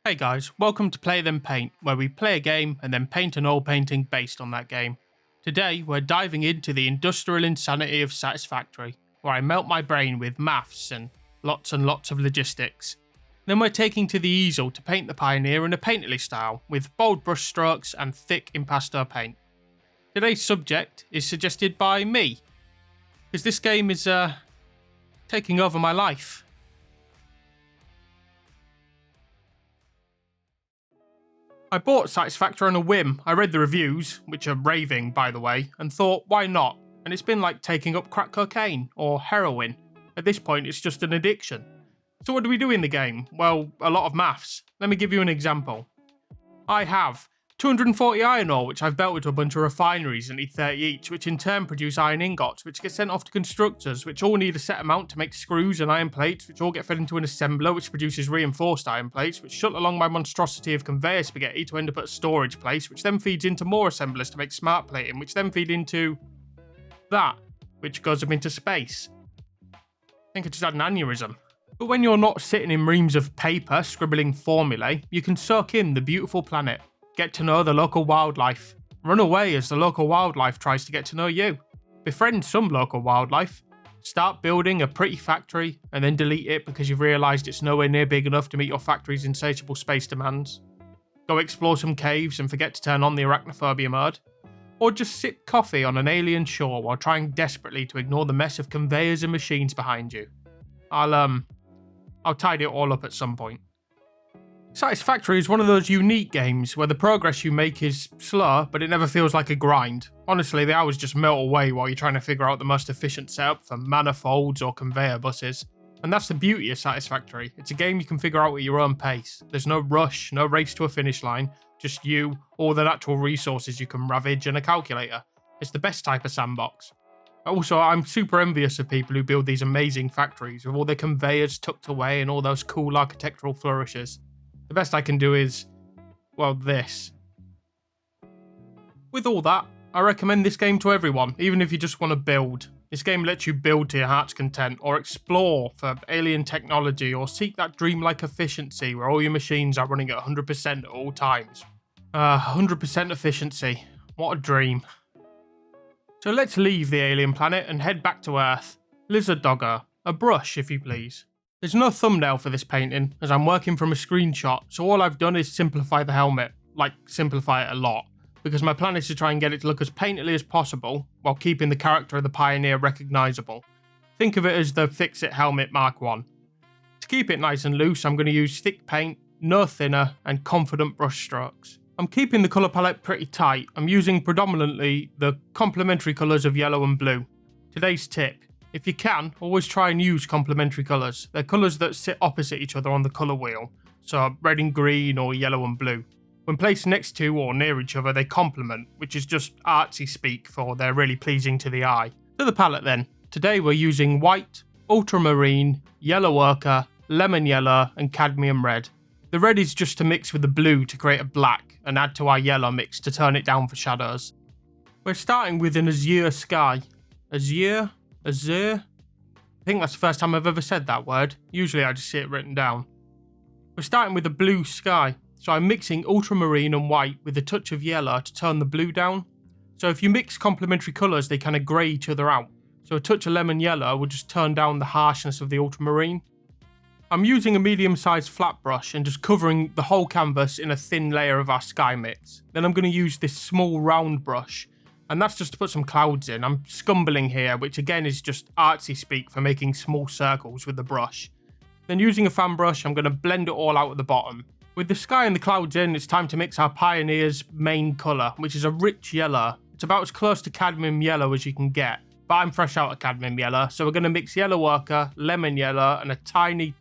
Hey guys, welcome to Play Then Paint, where we play a game and then paint an oil painting based on that game. Today we're diving into the industrial insanity of Satisfactory, where I melt my brain with maths and lots of logistics. Then we're taking to the easel to paint the Pioneer in a painterly style, with bold brush strokes and thick impasto paint. Today's subject is suggested by me, because this game is taking over my life. I bought Satisfactory on a whim. I read the reviews, which are raving by the way, and thought, why not? And it's been like taking up crack cocaine or heroin. At this point it's just an addiction. So what do we do in the game? Well, a lot of maths. Let me give you an example. I have 240 iron ore, which I've belted to a bunch of refineries that need 30 each, which in turn produce iron ingots, which get sent off to constructors, which all need a set amount to make screws and iron plates, which all get fed into an assembler, which produces reinforced iron plates, which shuttle along my monstrosity of conveyor spaghetti to end up at a storage place, which then feeds into more assemblers to make smart plating, which then feed into that, which goes up into space. I think I just had an aneurysm. But when you're not sitting in reams of paper scribbling formulae, you can soak in the beautiful planet. Get to know the local wildlife. Run away as the local wildlife tries to get to know you. Befriend some local wildlife. Start building a pretty factory and then delete it because you've realised it's nowhere near big enough to meet your factory's insatiable space demands. Go explore some caves and forget to turn on the arachnophobia mode. Or just sip coffee on an alien shore while trying desperately to ignore the mess of conveyors and machines behind you. I'll tidy it all up at some point. Satisfactory is one of those unique games where the progress you make is slow, but it never feels like a grind. Honestly, the hours just melt away while you're trying to figure out the most efficient setup for manifolds or conveyor buses. And that's the beauty of Satisfactory. It's a game you can figure out at your own pace. There's no rush, no race to a finish line, just you, all the natural resources you can ravage, and a calculator. It's the best type of sandbox. Also, I'm super envious of people who build these amazing factories with all their conveyors tucked away and all those cool architectural flourishes. The best I can do is, well, this. With all that, I recommend this game to everyone, even if you just want to build. This game lets you build to your heart's content, or explore for alien technology, or seek that dreamlike efficiency where all your machines are running at 100% at all times. 100% efficiency. What a dream. So let's leave the alien planet and head back to Earth. Lizard dogger. A brush, if you please. There's no thumbnail for this painting, as I'm working from a screenshot, so all I've done is simplify the helmet. Like, simplify it a lot. Because my plan is to try and get it to look as painterly as possible, while keeping the character of the Pioneer recognisable. Think of it as the Fix-It Helmet Mark 1. To keep it nice and loose, I'm going to use stick paint, no thinner, and confident brush strokes. I'm keeping the colour palette pretty tight. I'm using predominantly the complementary colours of yellow and blue. Today's tip. If you can, always try and use complementary colours. They're colours that sit opposite each other on the colour wheel, so red and green or yellow and blue. When placed next to or near each other, they complement, which is just artsy speak for they're really pleasing to the eye. To the palette then. Today we're using white, ultramarine, yellow ochre, lemon yellow and cadmium red. The red is just to mix with the blue to create a black and add to our yellow mix to turn it down for shadows. We're starting with an azure sky. Azure? I think that's the first time I've ever said that word. Usually I just see it written down. We're starting with a blue sky, so I'm mixing ultramarine and white with a touch of yellow to turn the blue down. So if you mix complementary colours, they kind of grey each other out. So a touch of lemon yellow will just turn down the harshness of the ultramarine. I'm using a medium-sized flat brush and just covering the whole canvas in a thin layer of our sky mix. Then I'm going to use this small round brush. And that's just to put some clouds in. I'm scumbling here, which again is just artsy speak for making small circles with the brush. Then using a fan brush, I'm going to blend it all out at the bottom. With the sky and the clouds in, it's time to mix our Pioneer's main colour, which is a rich yellow. It's about as close to cadmium yellow as you can get. But I'm fresh out of cadmium yellow, so we're going to mix yellow ochre, lemon yellow, and a tiny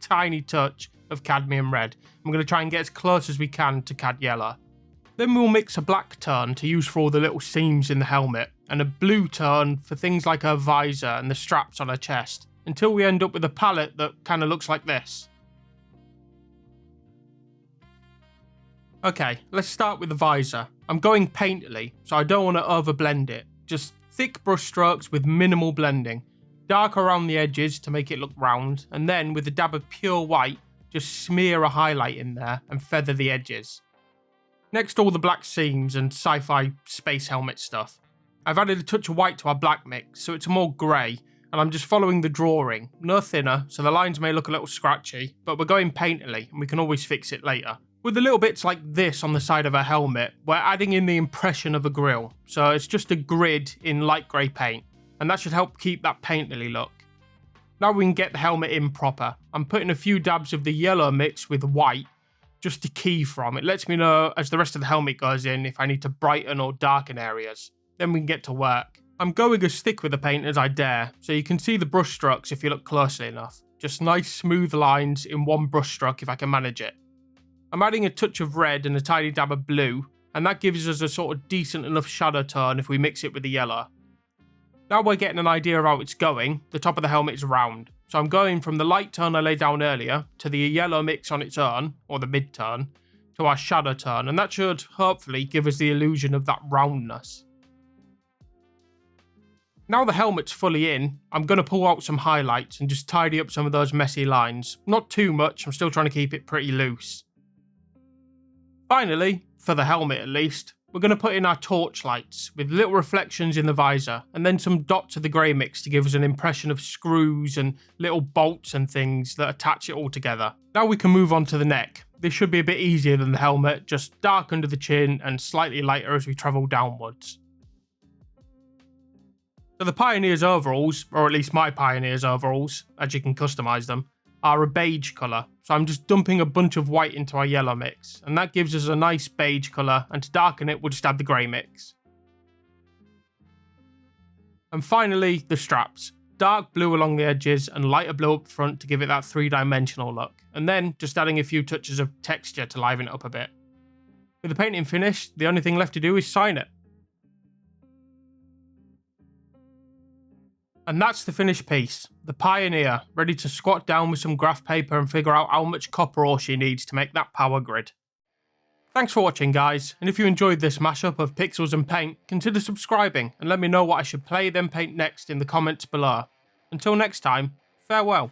touch of cadmium red. I'm going to try and get as close as we can to cad yellow. Then we'll mix a black tone to use for all the little seams in the helmet, and a blue tone for things like her visor and the straps on her chest, until we end up with a palette that kind of looks like this. Okay, let's start with the visor. I'm going painterly, so I don't want to overblend it. Just thick brush strokes with minimal blending. Dark around the edges to make it look round, and then with a dab of pure white, just smear a highlight in there and feather the edges. Next, all the black seams and sci-fi space helmet stuff. I've added a touch of white to our black mix, so it's more grey, and I'm just following the drawing, no thinner, so the lines may look a little scratchy, but we're going painterly, and we can always fix it later. With the little bits like this on the side of a helmet, we're adding in the impression of a grille, so it's just a grid in light grey paint, and that should help keep that painterly look. Now we can get the helmet in proper. I'm putting a few dabs of the yellow mix with white, just to key from. It lets me know as the rest of the helmet goes in if I need to brighten or darken areas. Then we can get to work. I'm going as thick with the paint as I dare, so you can see the brush strokes if you look closely enough. Just nice smooth lines in one brush stroke if I can manage it. I'm adding a touch of red and a tiny dab of blue, and that gives us a sort of decent enough shadow tone if we mix it with the yellow. Now we're getting an idea of how it's going. The top of the helmet is round, so I'm going from the light tone I laid down earlier to the yellow mix on its own, or the mid tone, to our shadow tone, and that should hopefully give us the illusion of that roundness. Now the helmet's fully in, I'm going to pull out some highlights and just tidy up some of those messy lines. Not too much, I'm still trying to keep it pretty loose. Finally, for the helmet at least, we're going to put in our torch lights with little reflections in the visor and then some dots of the grey mix to give us an impression of screws and little bolts and things that attach it all together. Now we can move on to the neck. This should be a bit easier than the helmet, just dark under the chin and slightly lighter as we travel downwards. So the Pioneer's overalls, or at least my Pioneer's overalls, as you can customise them, are a beige colour. So I'm just dumping a bunch of white into our yellow mix, and that gives us a nice beige colour, and to darken it we'll just add the grey mix. And finally, the straps. Dark blue along the edges and lighter blue up front to give it that three-dimensional look, and then just adding a few touches of texture to liven it up a bit. With the painting finished, the only thing left to do is sign it. And that's the finished piece, the Pioneer, ready to squat down with some graph paper and figure out how much copper ore she needs to make that power grid. Thanks for watching guys, and if you enjoyed this mashup of pixels and paint, consider subscribing and let me know what I should play then paint next in the comments below. Until next time, farewell.